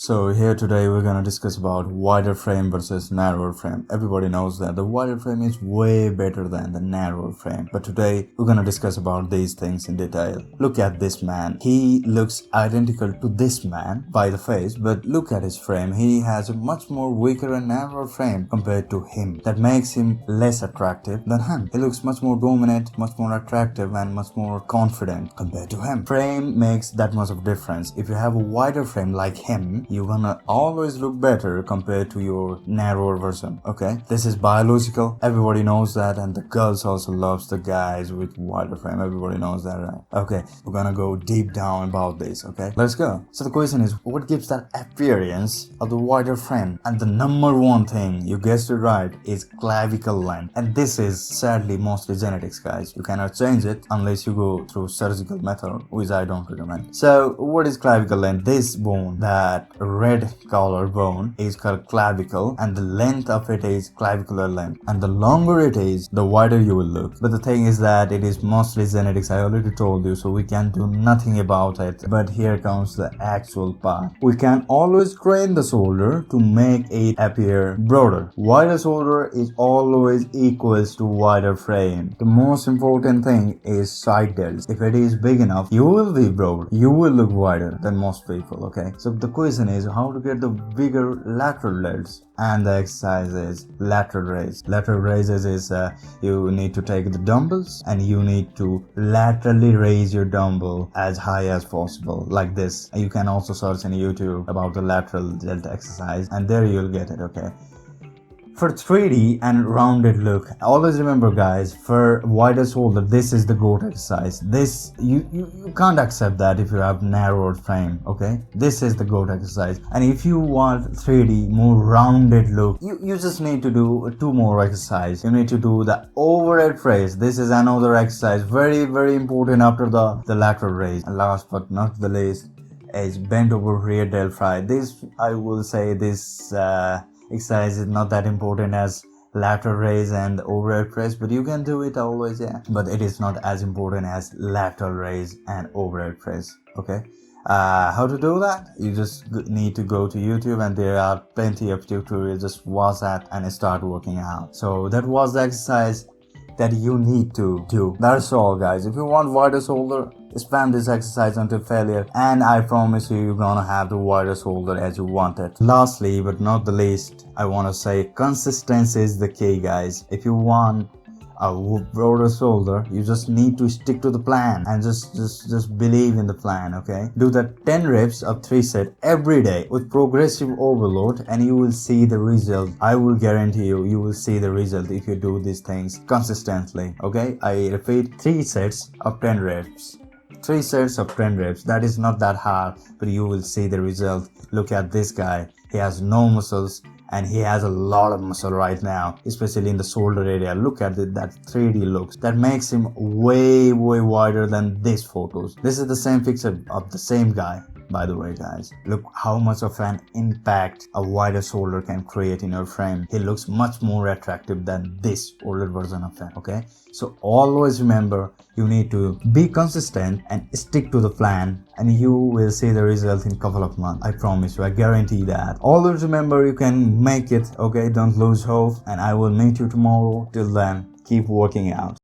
So here today we're gonna discuss about wider frame versus narrower frame. Everybody knows that the wider frame is way better than the narrower frame. But today we're gonna discuss about these things in detail. Look at this man. He looks identical to this man by the face, but look at his frame. He has a much more weaker and narrower frame compared to him. That makes him less attractive than him. He looks much more dominant, much more attractive and much more confident compared to him. Frame makes that much of difference. If you have a wider frame like him, you're gonna always look better compared to your narrower version. Okay, this is biological. Everybody knows that, and the girls also loves the guys with wider frame. Everybody knows that, right? Okay, we're gonna go deep down about this. Okay, let's go. So the question is, what gives that appearance of the wider frame? And the number one thing, you guessed it right, is clavicle length. And this is sadly mostly genetics, guys. You cannot change it unless you go through surgical method, which I don't recommend. So what is clavicle length? This bone, that red color bone, is called clavicle, and the length of it is clavicular length. And the longer it is, the wider you will look. But the thing is that it is mostly genetics. I already told you, so we can do nothing about it. But here comes the actual part. We can always train the shoulder to make it appear broader. Wider shoulder is always equals to wider frame. The most important thing is side delts. If it is big enough, you will be broad. You will look wider than most people. Okay, so the question is how to get the bigger lateral delts, and the exercise is lateral raise. Lateral raises is you need to take the dumbbells and you need to laterally raise your dumbbell as high as possible, like this. You can also search in YouTube about the lateral delt exercise, and there you'll get it. Okay, for 3D and rounded look, always remember, guys, for wider shoulder, this is the GOAT exercise. This you can't accept that if you have narrower frame. Okay, this is the GOAT exercise. And if you want 3D more rounded look, you just need to do two more exercise. You need to do the overhead raise. This is another exercise, very important after the lateral raise. And last but not the least is bent over rear delt fly. This, I will say, this exercise is not that important as lateral raise and overhead press, but you can do it always, yeah. But it is not as important as lateral raise and overhead press. Okay, how to do that? You just need to go to YouTube, and there are plenty of tutorials. Just watch that and start working out. So that was the exercise that you need to do. That's all, guys. If you want wider shoulder, spam this exercise until failure, and I promise you're gonna have the wider shoulder as you want it. Lastly but not the least, I want to say consistency is the key, guys. If you want a broader shoulder, you just need to stick to the plan and just believe in the plan. Okay, do the 10 reps of 3 sets every day with progressive overload, and you will see the result. I will guarantee you will see the result if you do these things consistently. Okay, I repeat, 3 sets of 10 reps. 3 sets of 10 reps. That is not that hard, but you will see the result. Look at this guy. He has no muscles, and he has a lot of muscle right now, especially in the shoulder area. Look at it, that 3D looks. That makes him way wider than these photos. This is the same picture of the same guy, by the way, guys. Look how much of an impact a wider shoulder can create in your frame. He looks much more attractive than this older version of him. Okay, so always remember, you need to be consistent and stick to the plan, and you will see the result in a couple of months. I promise you, I guarantee that. Always remember, you can make it. Okay, don't lose hope, and I will meet you tomorrow. Till then, keep working out.